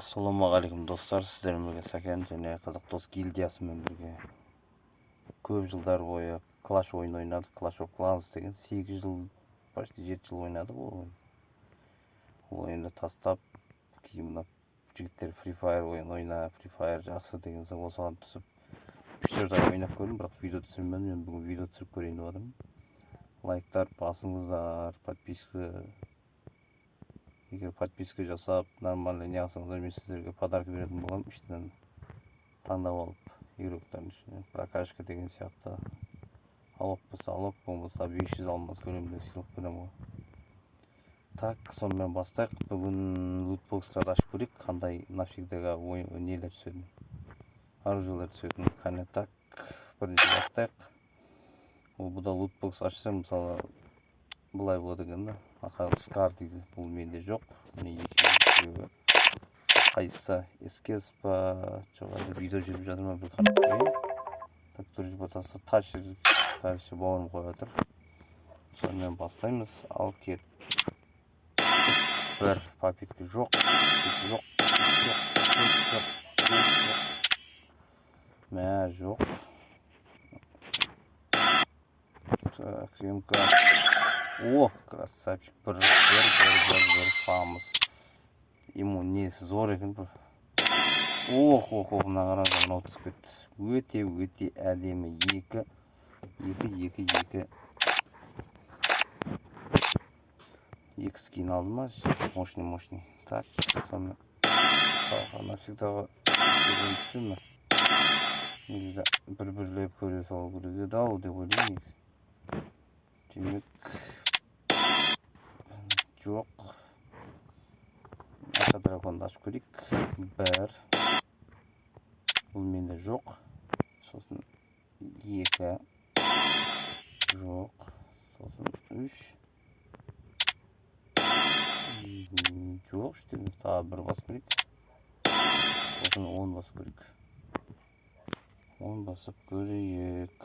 Ассалаумағалейкум достар, сіздермен бірге Сәкен және Қазақ дос гильдиясымен бірге көп жылдар бойы клаш ойын ойнадық. Clash of Clans деген 8 жыл, почти 7 жыл ойнады бұл ойынды тастап, кейін мына жігіттер фрифайр ойын ойна, фрифайр жақсы деген соң осыған түсіп 3-4 ай ойнап көрдім, бірақ видео түсірмедім. Мен бүгін видео түсіріп көрейін деп отырмын. Лайктар басыңыздар, подписка. Егер подписка жасап, нормально не алсаңыздар, мен сіздерге подарка беретін болам. Іштен таңдап алып, игроктардың ішінен прокачка деген сияқты. Алып болса алып, болмаса 500 алмас көлемінде сыйлық беремін ғой. Так, сонымен бастайық. Бүгін лутбокстарды ашып көрейік, қандай навсегдаға нелер түсетін, оружиелер түсетін. Қане, так, бірінші бастайық. Бұда лутбокс ашсам, мысалы, бұлай болады екен да. Скар дейді, бұл менде жоқ. Міне екеуі қайсысы ескес па, жоғарда видео жүріп жатыр ма, бір қарап көрейін. Так, тұржып батасы ташы бауырым қойып отыр. Сонымен бастаймыз. Ал кет. Бір папетка жоқ. Мә, жоқ. Так, съемка. О, красавчик, бір фамыз. Ему несі зор екен бір. Ох, мына қараңыздар, мынау түсіп кетті. Өте әдемі. Екі скин алды ма? Мощный. Так, сонымен навсегдаға түсті ме? Негізі бір-бірлеп көре салу керек еді ау деп ойлаймын. Демек жоқ. Аша драконды ашып көрейік. Бір. Бұл менде жоқ. Сосын 2. Жоқ. Сосын 3. Жоқ, іште тағы бір басып көрейік. Сосын 10 басып көрейік. 10 басып көрейік.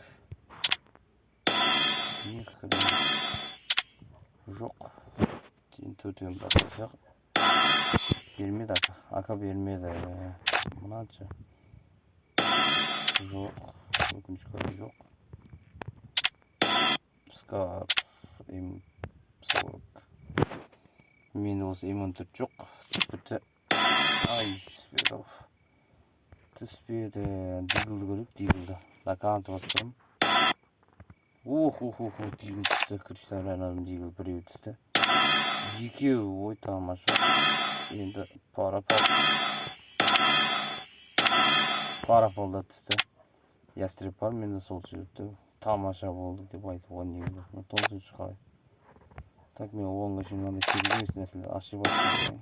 Жоқ. Кейін 4-ен басып бермеді ака бермеді. Мұнанша жоқ. Өкінішке жоқ. Скар М40. Мен осы М14 жоқ. Түспеді. Ай, түспеді. Дигілді көріп, дигілді. Дакансы бастырым. Дигіл түсті. Кристаллар адам дигіл біреу түсті. Екеу, ой, тамаша. Енді параполда түсті. Ястреб бар, менде сол жүріпті. Тамаша болды деп айтуға негізі. Тонсын шығай. Так, мен оңға шынғанда керек емес нәрселер ашып айтып.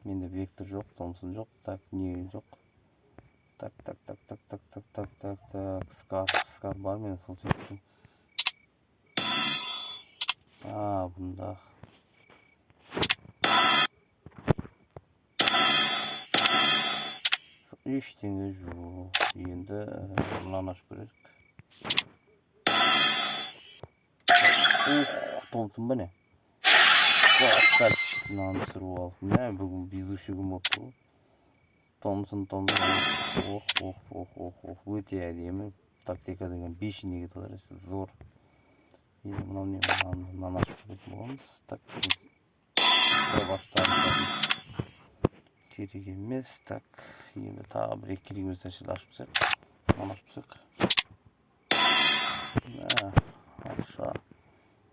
Менде вектор жоқ, тонсын жоқ. Так, не жоқ. Так. Скар бар, менде сол жүріпті. Бұнда. Ештеңе жоқ. Енді мұнан ашып көресік. Толтым ба не? Мынаны түсіріп алып. Мә, бүгін безуші күн болып бұл. Томсын. Өте әдемі. Тактика деген 5 неге толар. Зор. Енді мұнан ашып көретін боламыз. Так, керек емес. Так, енді тағы бір керек емес нәрселер ашып сәк. Мұнан ашып сәк. Аша.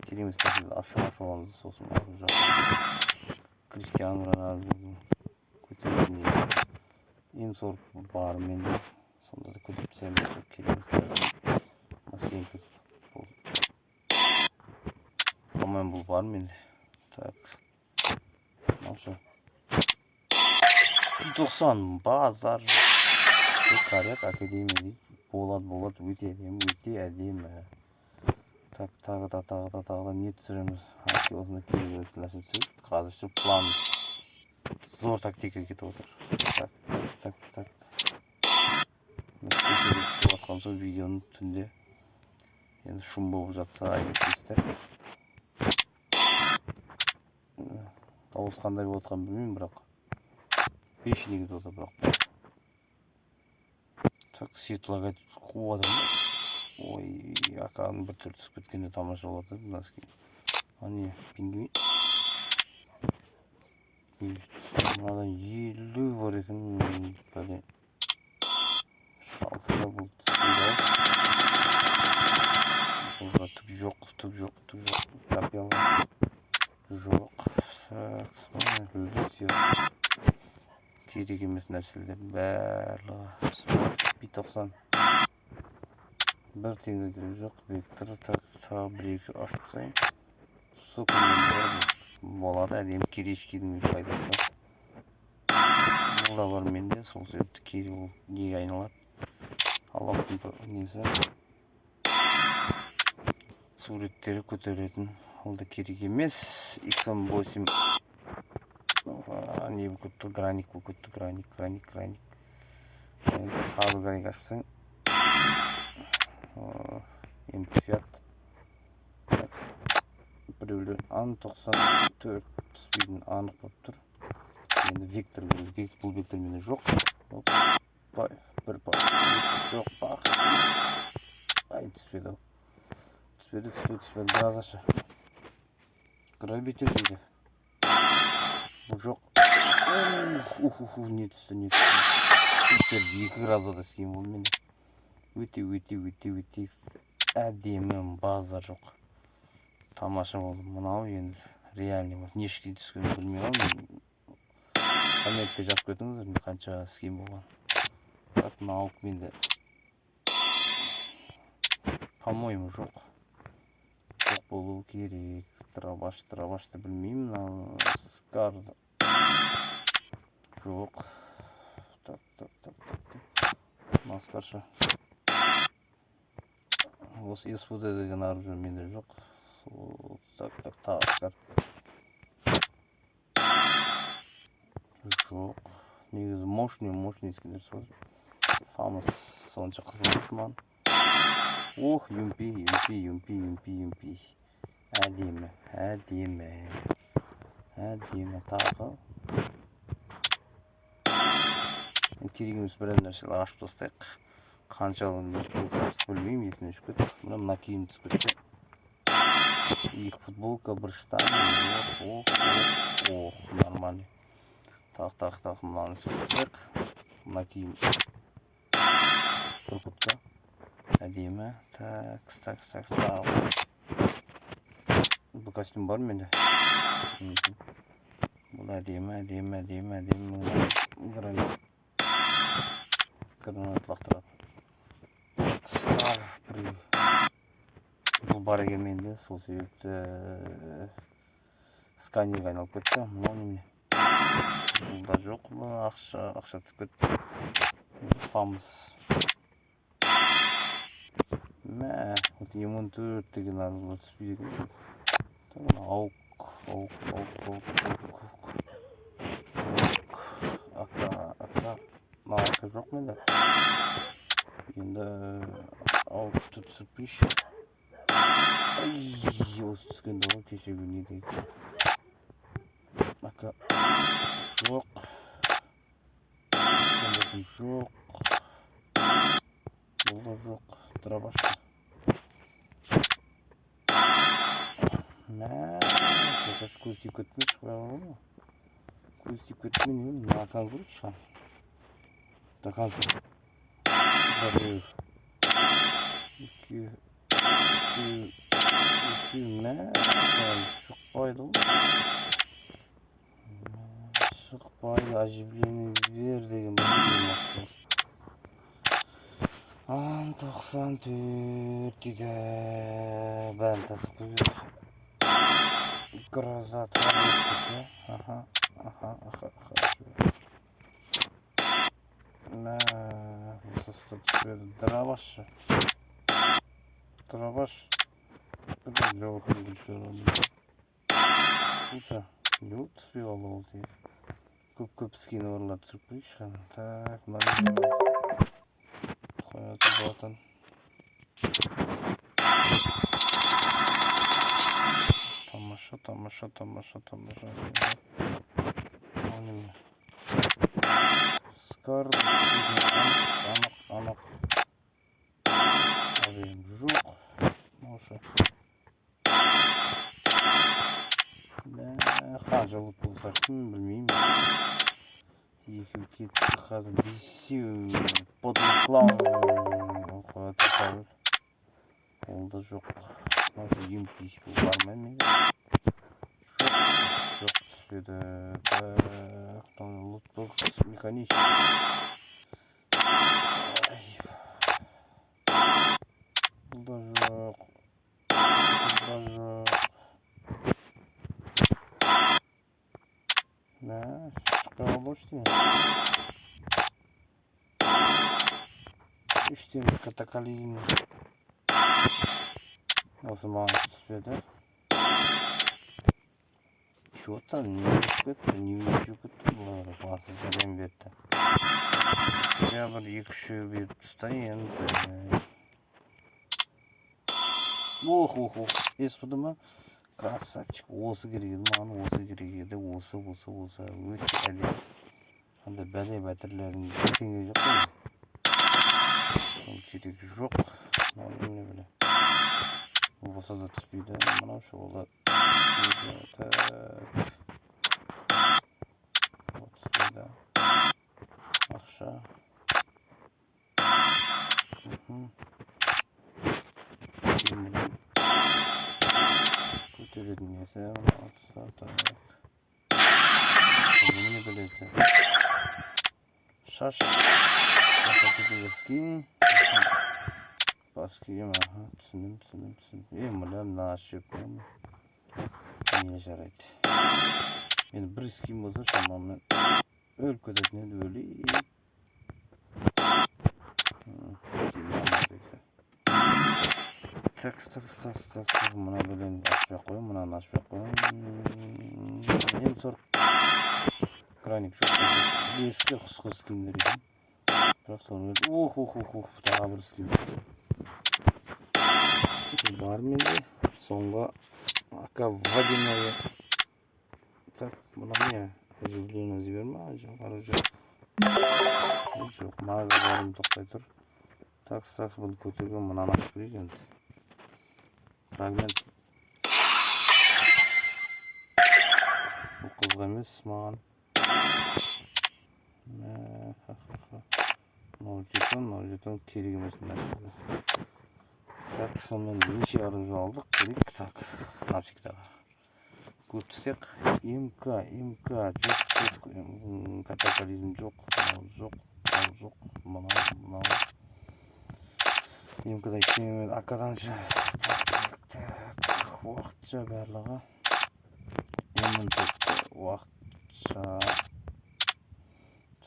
Керек емес нәрселер ашып аламыз. Сосын Кристиан Роналду көтеретін М40 бар менде. Сонда да көтеріп сәлем керек емес. По-моему, бұл бар менде. Так. Мауша. 90 базар. Коряк академия дейді. Болады. Өте әдемі. Так, тағы не түсіреміз. Осында керек нәрсе түсіріп. Қазірше план. Зор тактика кетіп отыр. Так. Мен сол видеоны түнде. Енді шум болып жатса айтып дауыс қандай болып отқан білмеймін, бірақ 5 негізі болса бірақ. Так, светлоға қуадым. Ой, аканың бір түр түсіп кеткенде тамаша болады. Ане, пингвин. Мынадан 50 бар екен. Бәле. Шалтыра бұл түскенде ал. Бұлға түк жоқ. Капелла. Жоқ. Үлді керек емес нәрселер барлығы. P90. Бір теңге керек жоқ. Вектор тағы бір-екі ашып сайын. Су күнмен болады. Әдем керешкенің пайдасы. Бұл да бар менде. Сол себепті керек ол неге айналады. Аллахтың несі. Суреттері көтеретін. Ол да керек емес. X8 не көтті, граник көтті, граник. Тағы граник ашпасаң. MP5. Біреулер A94 түспейдің анық болып тұр. Енді вектор бұл вектор менде жоқ. Бір бар. Жоқ бақ. Ай, түспеді. Біраз аша. Грабитель дейді. Бұл жоқ. Не түсті. Супер, 2 разада скин бұл менде. Өте. Әдемі база жоқ. Тамаша болды. Мынау енді реальный болды. Не ішке түскенін білмеймін. Комментке жазып кетіңіздер, қанша скин болған. Так, мынау менде. По-моему, жоқ. Жоқ болу керек. Трабашты білмеймін. Скарды. Жоқ. Так. Маскарша. Осы СПД деген оружие менде жоқ. Так, скар. Жоқ. Негізі мощный скиндер сол. Фамас сонша қызылмыз маған. Ох, юмпи. Әдемі тағы. Керек емес біраз нәрселер ашып тастайық. Қаншалық білмеймін, есіне ішіп кетті. Мына киім түсіп кетті. 2 футболка, бір штан. Ох, нормальный. Так, мынаны сөйтсек. Мына киім. Бір кутка. Әдемі. Так. Бұл костюм бар менде. Бұл әдемі. Гранат лақтырады. Скар. Бұл бар екен менде. Сол себепті сканерге айналып кетті. Мынау неме. Бұл да жоқ. Ақша түсіп кетті. Фамс. Мә, М4 деген арзуға түспейді. Аук. Ака жоқ менде. Енді ауқты түсіппейші. Осы түскенде ғой кешегі не дейді. Ака жоқ. Бұл да жоқ. Трабашка. Көз тиіп кетмеш қойған ғой. Көз тиіп кетмен акан көріп шығам. Такансы. Бір, 2, шықпайды ғой. Оживление звер деген бір. 94 дейді. Бәрін тасып көбір. Гроза тұрады. Аха. Драбаш. Бұдан жоқ үлші. Жоқ түспей қалды ол тек. Көп скені орлап түсіріп көрейші. Так, мынаны қояты болатын. Тамаша. скар анық жоқ осы қанша лутбокстар білмеймін. Екеу кетті қазір бесеу подлыклау оқуға тырысамыз. Ол да жоқ. Емпейшкі бармай жоқ түспеді. Лутбокс механичный. Бұл да жоқ. Шықпаға бұл ештеңе катаклизм осы маған түспеді. Что-то не кетті бұлар басы жарайын берді. Я бір екі-үшеу беріп тұста енді. Ох, естіді ма? Красавчик, осы керек еді, маған осы керек еді, осы, өте әлем. Анда бәле бәтірлердің ештеңе жоқ қой. Керек жоқ, не біле. Болса да түспейді, мынау шоғылы түспейді. Ақша. Көтеретін несі, не біледі. Шаш, скин. Баскием, түсіндім. Мұлам нағаш жөппен. Не жарайды. Мен бір скин болса шамамен өл көтетін еді өлейіп. Так, мұна білен ашпай қойым, мұнаны ашпай қойым. М40 краник жоқ. Ескі құсқы скиндер екен. Бірақ соны өлді. Тағы бір скин. Бар менде. Соңғы ака водяное. Так, мұна не? Оживление зіберма? Жоқ. Мағыз барым тоқтай тұр. Так, бұны көтерген мұнаны ашып көрейік енді. Фрагмент. Бұл қызға емес маған. Мынау жетон керек емес нәрсе. Так, сонымен неше оружие алдық, керек. Так, навсегдаға. Көтсек, МК, жоқ, катаклизм жоқ, мынау. МК-да ештеңемен акаданша. Уақытша барлығы. Уақытша.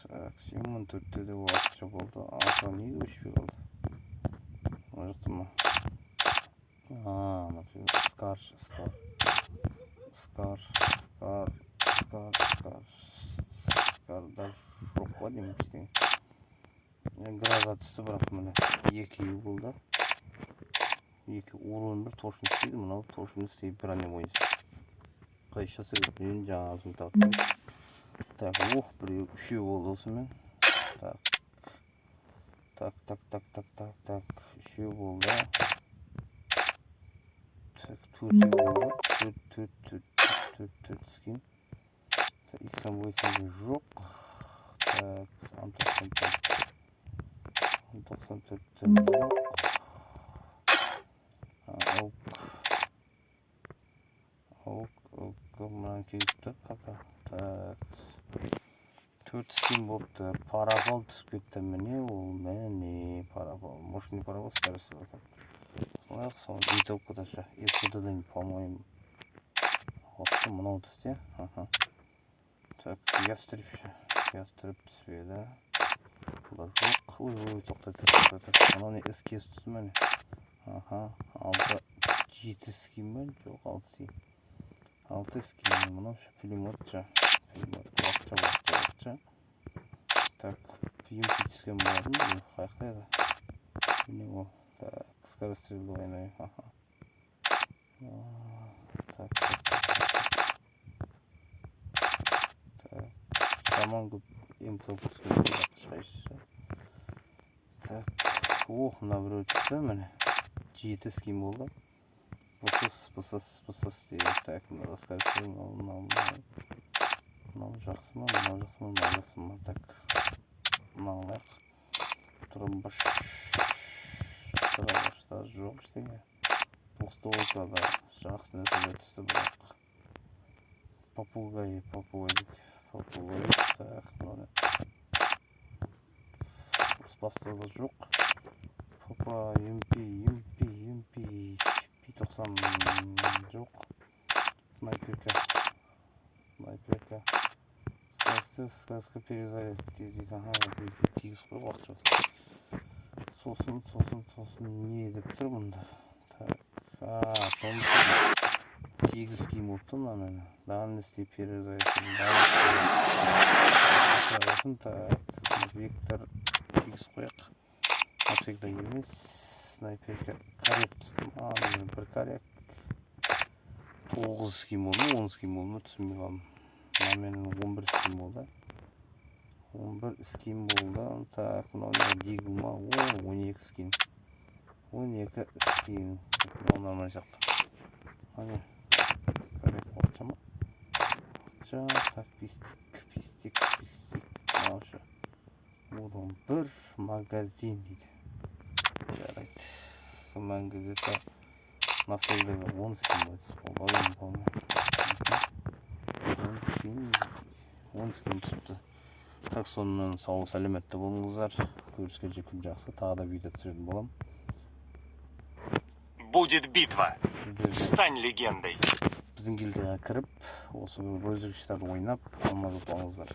Так, 4-те де уақытша болды. Ата нейді өшпей қалды. Ояқты ма? Скар. Скардар жоқ па деймін ештеңе. Градатысы бірақ міне екеуі болды. Екі урон бір тошын істейді, мұнау тошын істейді бронебойсы. Қайшасы өтінен жаңасын таптым. Так, біреу үшеу болды осымен. Так, үшеу болды. Так, төртеу болды. Төрт скин. Так, X-бойсында жоқ. Так, 94 жоқ. Мұнан келіпті қақа. Так, төрт скин болыпты. Парабол түсіп кетті міне ол мәне парабол. Мощный парабол скорості bakın. Соны винтовка таша. СКД-ден, по-моему. Отты мынау түсте. Так, ястреб түспеді. Бұл жоқ. Ой, тоқтайды. Мынау не СКС түсті мәне. 6-7 скин бен, жоқ 6 скин. Мынау пулеметча. Уақытша. Так, емпи түскен болатын. Қайқайды. Міне ол. Так, скорострелді ойнайын. Так. Жаман көп емпи түскен ешқайсысы. Так, мына біреу түсті, міне. 7 скин болды. Бұсыс дейді. Так, мына раскачиваем, мынау жақсы ма, так. Мынау тұрымбаштар жоқ ештеңе. Толстовкада жақсы нәрселер түсті, бірақ попугай, так, мынау спастада жоқ. Попа, емпи, P90 жоқ. Снайперка. Сказка перезарядка дейді. Тегіз қой уақыт. Сосын не деп тұр бұнда? Так, 8 киім болыпты мына. Дальности перезарядка. Так, вектор тегіз қояқ. Навсегда емес. Снайперка коррек түстім. Бір коррек. 9 скин болды, 10 скин болды, түсінбей қалдым. Менің 11 скин болды. 11 скин болды. Так, мынау дегіл ма? 12 скин. 12 скин. Мынау нормально жақты. Ане, коррек уақытша ма? Так, пистик. Мынау шы. Одан бір магазин дейді. Жарайды. Мәңгіде навсегдаға 10 скин болды. 10 скин түсіпті. Так, сонымен сау сәлеметті болыңыздар. Көріскенше күн жақсы. Тағы да видео түсіретін болам. Будет битва. Стань легендой. Біздің гильдияға кіріп, осы розыгрыштарды ойнап, алмаз ұтып алыңыздар.